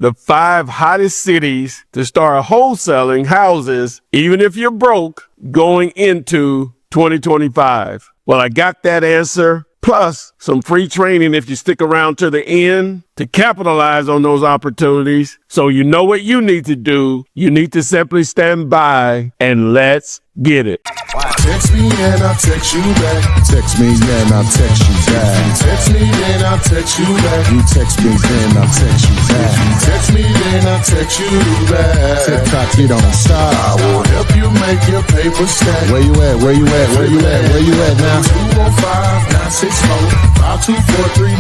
the 5 hottest cities to start wholesaling houses, even if you're broke, going into 2025. Well, I got that answer, plus some free training if you stick around to the end to capitalize on those opportunities. So you know what you need to do. You need to simply stand by and let's get it. Text me and I'll text you back. Text me and I'll text you back. Text me then I'll text you back. You text me then I'll text you back. Text me then I'll text you back. TikTok, you don't stop. I will help you make your paper stack. Where you at? Where you at? Where you at? Where you at now? 205-964-5243.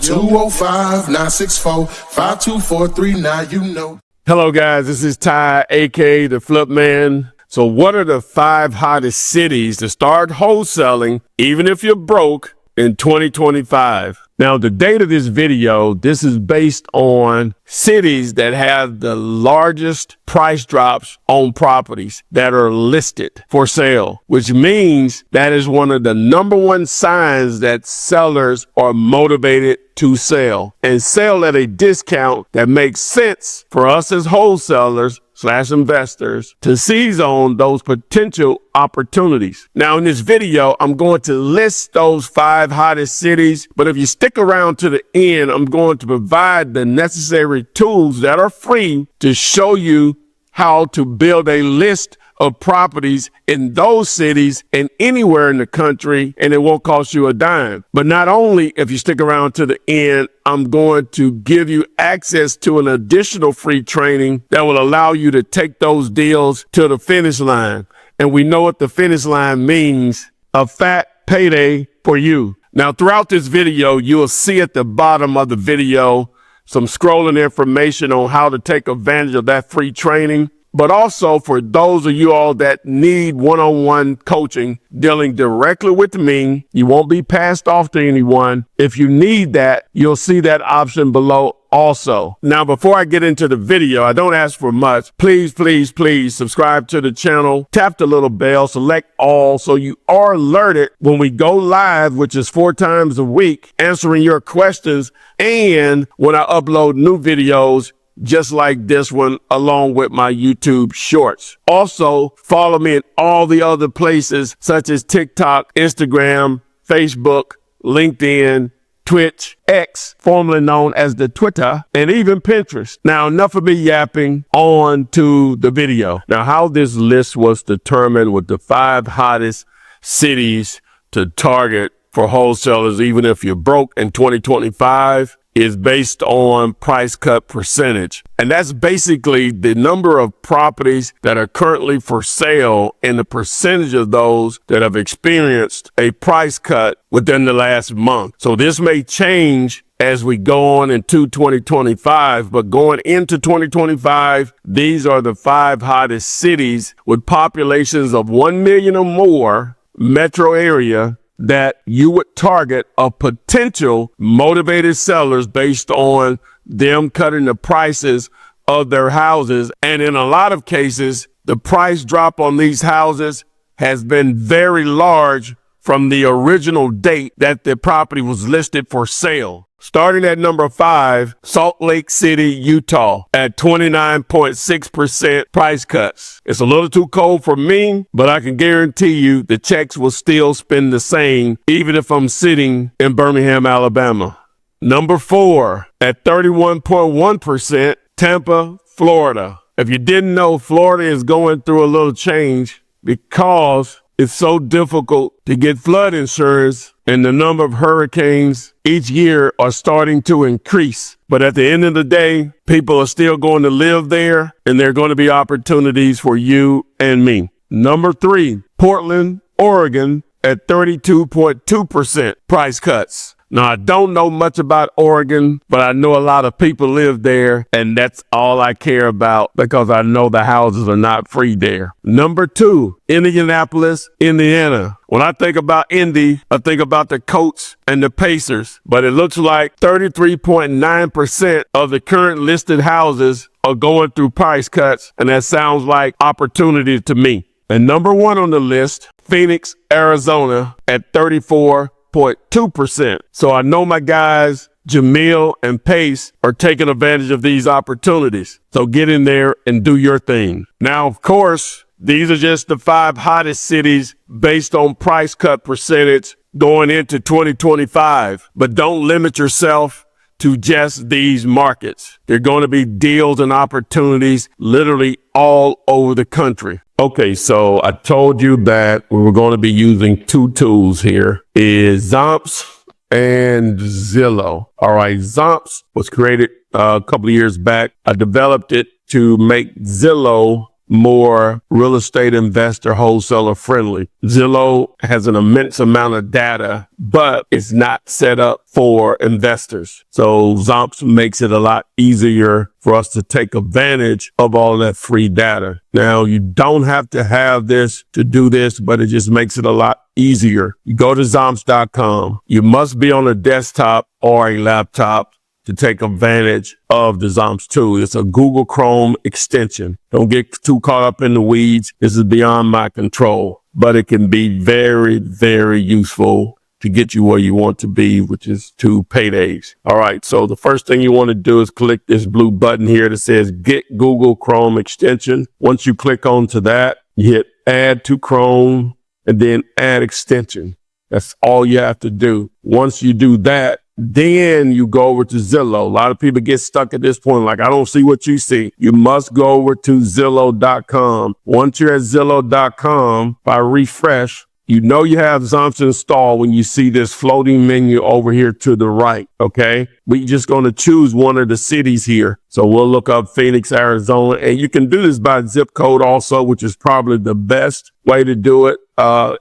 205-964-5243. You know. Hello guys, this is Ty, aka the Flip Man. So what are the 5 hottest cities to start wholesaling, even if you're broke, in 2025? Now, the date of this video, this is based on cities that have the largest price drops on properties that are listed for sale, which means that is one of the number one signs that sellers are motivated to sell and sell at a discount that makes sense for us as wholesalers / investors to seize on those potential opportunities. Now, in this video, I'm going to list those 5 hottest cities, but if you stick around to the end, I'm going to provide the necessary tools that are free to show you how to build a list of properties in those cities and anywhere in the country, and it won't cost you a dime. But not only, if you stick around to the end, I'm going to give you access to an additional free training that will allow you to take those deals to the finish line. And we know what the finish line means: a fat payday for you. Now, throughout this video, you will see at the bottom of the video some scrolling information on how to take advantage of that free training. But also, for those of you all that need one-on-one coaching dealing directly with me, you won't be passed off to anyone. If you need that, you'll see that option below also. Now, before I get into the video, I don't ask for much. Please, please, please subscribe to the channel. Tap the little bell, select all, so you are alerted when we go live, which is 4 times a week, answering your questions, and when I upload new videos just like this one, along with my YouTube shorts. Also, follow me in all the other places such as TikTok, Instagram, Facebook, LinkedIn, Twitch, X, formerly known as the Twitter, and even Pinterest. Now, enough of me yapping, on to the video. Now, how this list was determined with the 5 hottest cities to target for wholesalers, even if you're broke in 2025, is based on price cut percentage. And that's basically the number of properties that are currently for sale and the percentage of those that have experienced a price cut within the last month. So this may change as we go on into 2025, but going into 2025, these are the 5 hottest cities with populations of 1 million or more, metro area, that you would target of potential motivated sellers based on them cutting the prices of their houses. And in a lot of cases, the price drop on these houses has been very large from the original date that the property was listed for sale. Starting at number 5, Salt Lake City, Utah, at 29.6% price cuts. It's a little too cold for me, but I can guarantee you the checks will still spend the same, even if I'm sitting in Birmingham, Alabama. Number 4, at 31.1%, Tampa, Florida. If you didn't know, Florida is going through a little change because it's so difficult to get flood insurance, and the number of hurricanes each year are starting to increase. But at the end of the day, people are still going to live there, and there are going to be opportunities for you and me. Number 3, Portland, Oregon, at 32.2% price cuts. Now, I don't know much about Oregon, but I know a lot of people live there, and that's all I care about because I know the houses are not free there. Number 2, Indianapolis, Indiana. When I think about Indy, I think about the Colts and the Pacers, but it looks like 33.9% of the current listed houses are going through price cuts, and that sounds like opportunity to me. And number 1 on the list, Phoenix, Arizona, at 34.2%. So I know my guys Jamil, and Pace are taking advantage of these opportunities. So get in there and do your thing. Now, of course, these are just the 5 hottest cities based on price cut percentage going into 2025. But don't limit yourself to just these markets. There are going to be deals and opportunities literally all over the country. Okay, so I told you that we were going to be using 2 tools here, is Zomps and Zillow. All right, Zomps was created a couple of years back. I developed it to make Zillow more real estate investor wholesaler friendly. Zillow has an immense amount of data, but it's not set up for investors. So Zomps makes it a lot easier for us to take advantage of all that free data. Now, you don't have to have this to do this, but it just makes it a lot easier. You go to Zomps.com. You must be on a desktop or a laptop to take advantage of the Zomps tool. It's a Google Chrome extension. Don't get too caught up in the weeds. This is beyond my control, but it can be very, very useful to get you where you want to be, which is to paydays. All right. So the first thing you want to do is click this blue button here that says Get Google Chrome Extension. Once you click onto that, you hit Add to Chrome and then Add Extension. That's all you have to do. Once you do that, then you go over to Zillow. A lot of people get stuck at this point, like, I don't see what you see. You must go over to Zillow.com. Once you're at Zillow.com, by refresh, you know you have Zomps installed when you see this floating menu over here to the right, okay? We're just going to choose one of the cities here. So we'll look up Phoenix, Arizona, and you can do this by zip code also, which is probably the best way to do it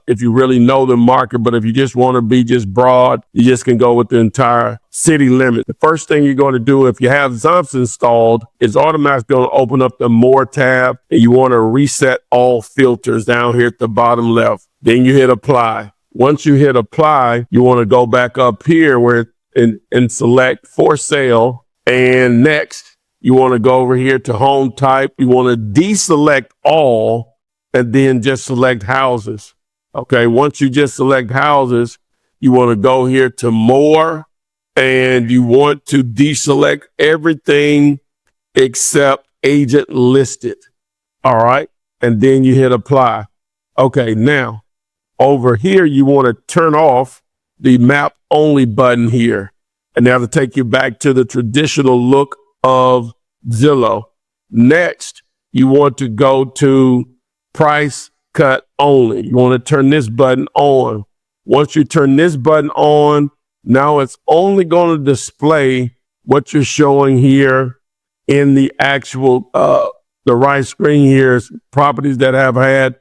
if you really know the market. But if you just want to be just broad, you just can go with the entire city limit. The first thing you're going to do if you have Zomps installed is automatically going to open up the More tab, and you want to reset all filters down here at the bottom left. Then you hit Apply. Once you hit Apply, you want to go back up here where and select For Sale. And next, you want to go over here to Home Type. You want to deselect all and then just select houses. Okay, once you just select houses, you want to go here to More, and you want to deselect everything except agent listed. All right, and then you hit Apply. Okay, now over here, you want to turn off the map only button here, and that'll take you back to the traditional look of Zillow. Next, you want to go to price cut only. You want to turn this button on. Once you turn this button on, now it's only going to display what you're showing here in the actual, the right screen here is properties that have had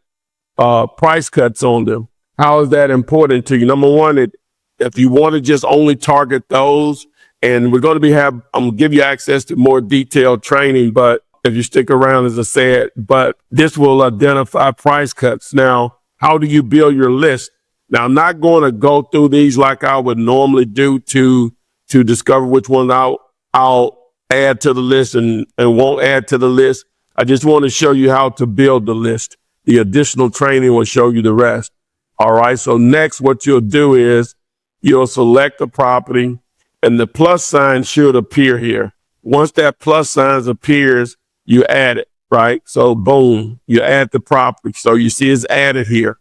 price cuts on them. How is that important to you? Number one, if you want to just only target those, and we're going to I'm going to give you access to more detailed training, but if you stick around, as I said, but this will identify price cuts. Now, how do you build your list? Now, I'm not going to go through these like I would normally do to discover which one I'll add to the list and won't add to the list. I just want to show you how to build the list. The additional training will show you the rest. All right. So next, what you'll do is you'll select the property and the plus sign should appear here. Once that plus sign appears, you add it, right? So boom, you add the property. So you see it's added here.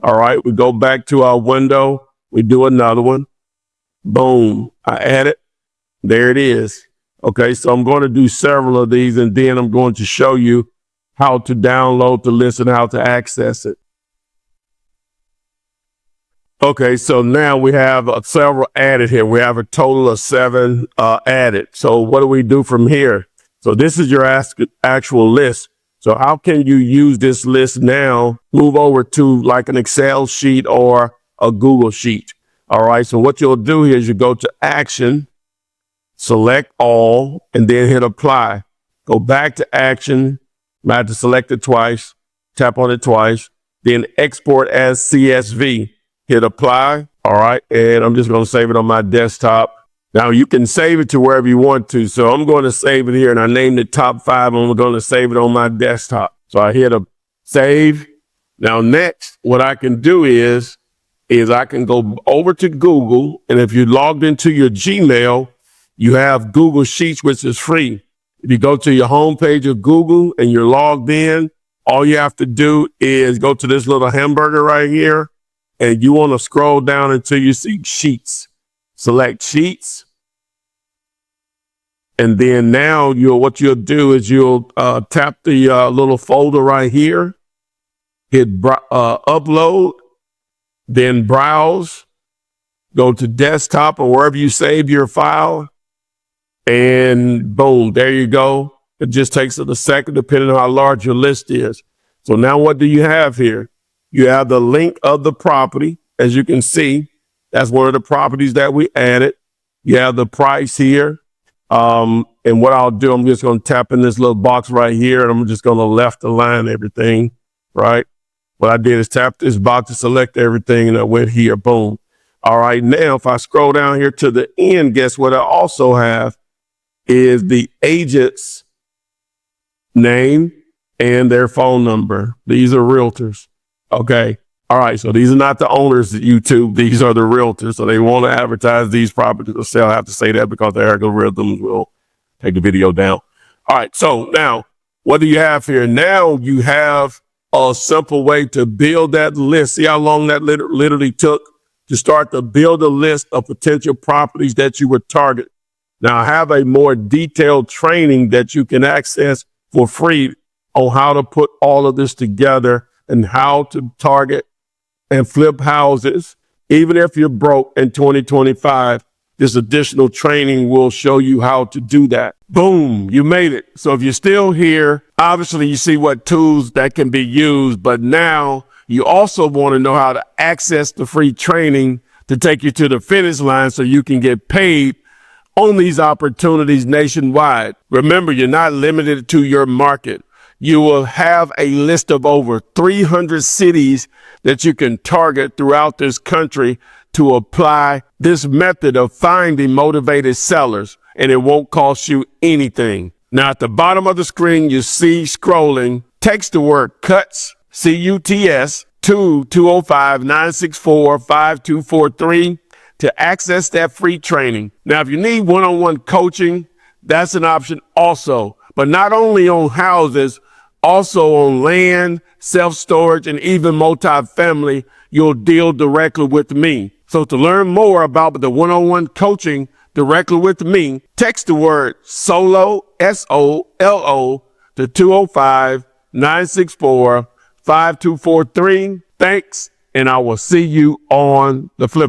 All right. We go back to our window. We do another one. Boom. I add it. There it is. Okay. So I'm going to do several of these, and then I'm going to show you how to download the list and how to access it. Okay, so now we have several added here. We have a total of 7 added. So what do we do from here? So this is your actual list. So how can you use this list now? Move over to like an Excel sheet or a Google sheet. All right, so what you'll do here is you go to Action, select All, and then hit Apply. Go back to Action. I have to select it twice, tap on it twice, then Export as CSV. Hit Apply. All right. And I'm just going to save it on my desktop. Now you can save it to wherever you want to. So I'm going to save it here, and I named it top 5. I'm going to save it on my desktop. So I hit a save. Now next, what I can do is I can go over to Google, and if you logged into your Gmail, You have Google Sheets, which is free. If you go to your homepage of Google and you're logged in, all you have to do is go to this little hamburger right here, and you want to scroll down until you see Sheets. Select Sheets. And then now what you'll do is you'll tap the little folder right here, hit upload, then browse, go to desktop or wherever you save your file, and boom, there you go. It just takes a second depending on how large your list is. So now what do you have here? You have the link of the property. As you can see, that's one of the properties that we added. You have the price here. And what I'll do, I'm just going to tap in this little box right here, and I'm just going to left align everything, right? What I did is tap this box to select everything, and I went here, boom. All right, now if I scroll down here to the end, guess what I also have is the agent's name and their phone number. These are realtors, okay? All right, so these are not the owners of YouTube. These are the realtors. So they want to advertise these properties or sell. I have to say that because the algorithms will take the video down. All right, so now what do you have here? Now you have a simple way to build that list. See how long that literally took to start to build a list of potential properties that you would target. Now I have a more detailed training that you can access for free on how to put all of this together and how to target and flip houses. Even if you're broke in 2025, this additional training will show you how to do that. Boom, you made it. So if you're still here, obviously you see what tools that can be used, but now you also want to know how to access the free training to take you to the finish line so you can get paid on these opportunities nationwide. Remember, you're not limited to your market. You will have a list of over 300 cities that you can target throughout this country to apply this method of finding motivated sellers, and it won't cost you anything. Now, at the bottom of the screen, you see scrolling, text the word CUTS, C-U-T-S, to 205-964-5243 to access that free training. Now, if you need one-on-one coaching, that's an option also, but not only on houses, also on land, self-storage, and even multifamily, you'll deal directly with me. So to learn more about the one-on-one coaching directly with me, text the word SOLO, S-O-L-O, to 205-964-5243. Thanks, and I will see you on the flip.